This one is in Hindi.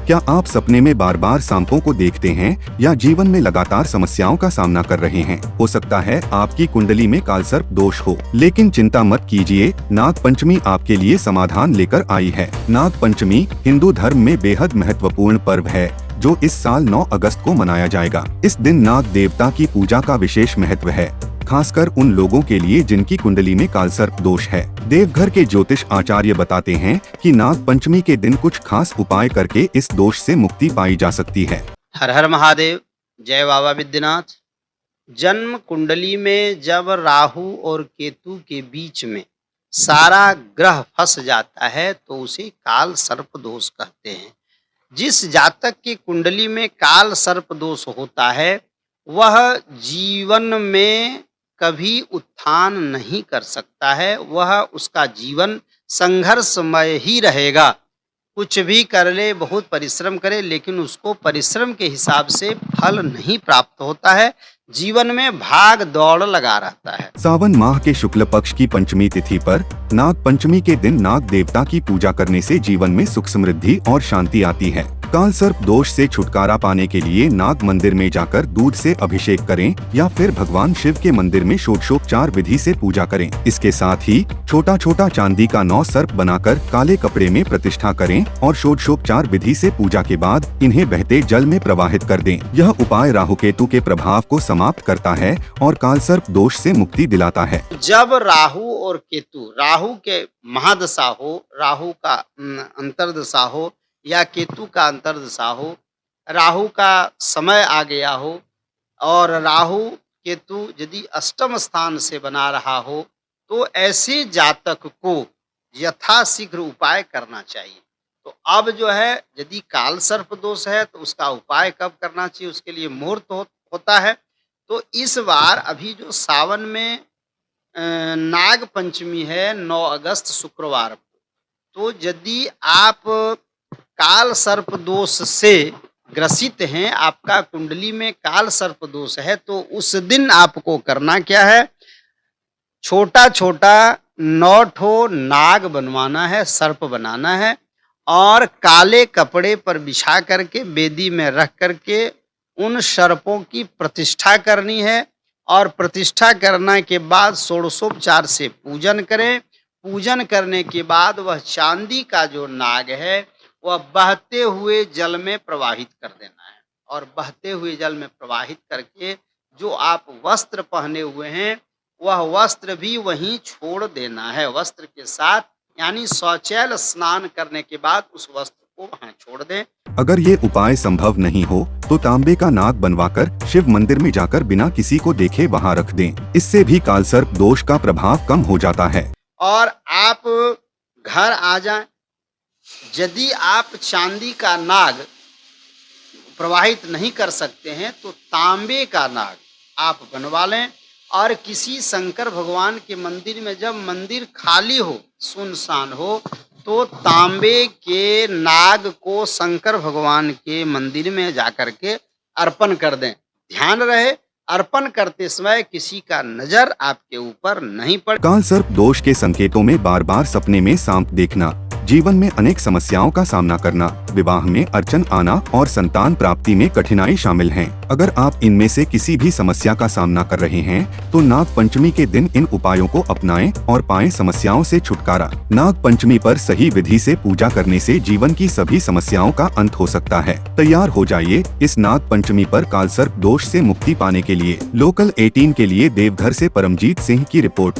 क्या आप सपने में बार बार सांपों को देखते हैं या जीवन में लगातार समस्याओं का सामना कर रहे हैं? हो सकता है आपकी कुंडली में कालसर्प दोष हो, लेकिन चिंता मत कीजिए, नाग पंचमी आपके लिए समाधान लेकर आई है। नाग पंचमी हिंदू धर्म में बेहद महत्वपूर्ण पर्व है जो इस साल 9 अगस्त को मनाया जाएगा। इस दिन नाग देवता की पूजा का विशेष महत्व है, खासकर उन लोगों के लिए जिनकी कुंडली में कालसर्प दोष है। देवघर के ज्योतिष आचार्य बताते हैं कि नाग पंचमी के दिन कुछ खास उपाय करके इस दोष से मुक्ति पाई जा सकती है। हर हर महादेव, जय बाबा विद्यनाथ। जन्म कुंडली में जब राहु और केतु के बीच में सारा ग्रह फंस जाता है तो उसे काल सर्प दोष कहते हैं। जिस जातक की कुंडली में काल सर्प दोष होता है वह जीवन में कभी उत्थान नहीं कर सकता है, वह उसका जीवन संघर्षमय ही रहेगा। कुछ भी कर ले, बहुत परिश्रम करे, लेकिन उसको परिश्रम के हिसाब से फल नहीं प्राप्त होता है, जीवन में भाग दौड़ लगा रहता है। सावन माह के शुक्ल पक्ष की पंचमी तिथि पर नाग पंचमी के दिन नाग देवता की पूजा करने से जीवन में सुख समृद्धि और शांति आती है। कालसर्प दोष से छुटकारा पाने के लिए नाग मंदिर में जाकर दूध से अभिषेक करें या फिर भगवान शिव के मंदिर में षोडशोपचार विधि से पूजा करें। इसके साथ ही छोटा छोटा चांदी का 9 सर्प बनाकर काले कपड़े में प्रतिष्ठा करें और षोडशोपचार विधि से पूजा के बाद इन्हें बहते जल में प्रवाहित कर दें। यह उपाय राहु केतु के प्रभाव को समाप्त करता है और कालसर्प दोष से मुक्ति दिलाता है। जब राहु और केतु, राहु के महादशा हो, राहु का अंतर्दशा हो या केतु का अंतर्दशा हो, राहु का समय आ गया हो और राहु केतु यदि अष्टम स्थान से बना रहा हो तो ऐसे जातक को यथाशीघ्र उपाय करना चाहिए। तो अब जो है यदि काल सर्प दोष है तो उसका उपाय कब करना चाहिए, उसके लिए मुहूर्त होता है। तो इस बार अभी जो सावन में नाग पंचमी है 9 अगस्त शुक्रवार को, तो यदि आप काल सर्प दोष से ग्रसित हैं, आपका कुंडली में काल सर्प दोष है, तो उस दिन आपको करना क्या है, छोटा छोटा 9 ठो नाग बनवाना है, सर्प बनाना है और काले कपड़े पर बिछा करके वेदी में रख करके उन सर्पों की प्रतिष्ठा करनी है और प्रतिष्ठा करने के बाद षोडशोपचार से पूजन करें। पूजन करने के बाद वह चांदी का जो नाग है वह बहते हुए जल में प्रवाहित कर देना है और बहते हुए जल में प्रवाहित करके जो आप वस्त्र पहने हुए हैं वह वस्त्र भी वहीं छोड़ देना है। वस्त्र के साथ यानी शौचालय स्नान करने के बाद उस वस्त्र को वहां छोड़ दें। अगर ये उपाय संभव नहीं हो तो तांबे का नाग बनवाकर शिव मंदिर में जाकर बिना किसी को देखे वहां रख दें। इससे भी कालसर्प दोष का प्रभाव कम हो जाता है। और आप घर आ जाएं, यदि आप चांदी का नाग प्रवाहित नहीं कर सकते हैं तो तांबे का नाग आप बनवा लें और किसी शंकर भगवान के मंदिर में, जब मंदिर खाली हो, सुनसान हो, तो तांबे के नाग को शंकर भगवान के मंदिर में जाकर के अर्पण कर दें। ध्यान रहे अर्पण करते समय किसी का नजर आपके ऊपर नहीं पड़े। कालसर्प दोष के संकेतों में बार बार सपने में सांप देखना, जीवन में अनेक समस्याओं का सामना करना, विवाह में अड़चन आना और संतान प्राप्ति में कठिनाई शामिल हैं। अगर आप इनमें से किसी भी समस्या का सामना कर रहे हैं तो नाग पंचमी के दिन इन उपायों को अपनाएं और पाएं समस्याओं से छुटकारा। नाग पंचमी पर सही विधि से पूजा करने से जीवन की सभी समस्याओं का अंत हो सकता है। तैयार हो जाइए इस नाग पंचमी पर कालसर्प दोष से मुक्ति पाने के लिए। लोकल 18 के लिए देवघर से परमजीत सिंह की रिपोर्ट।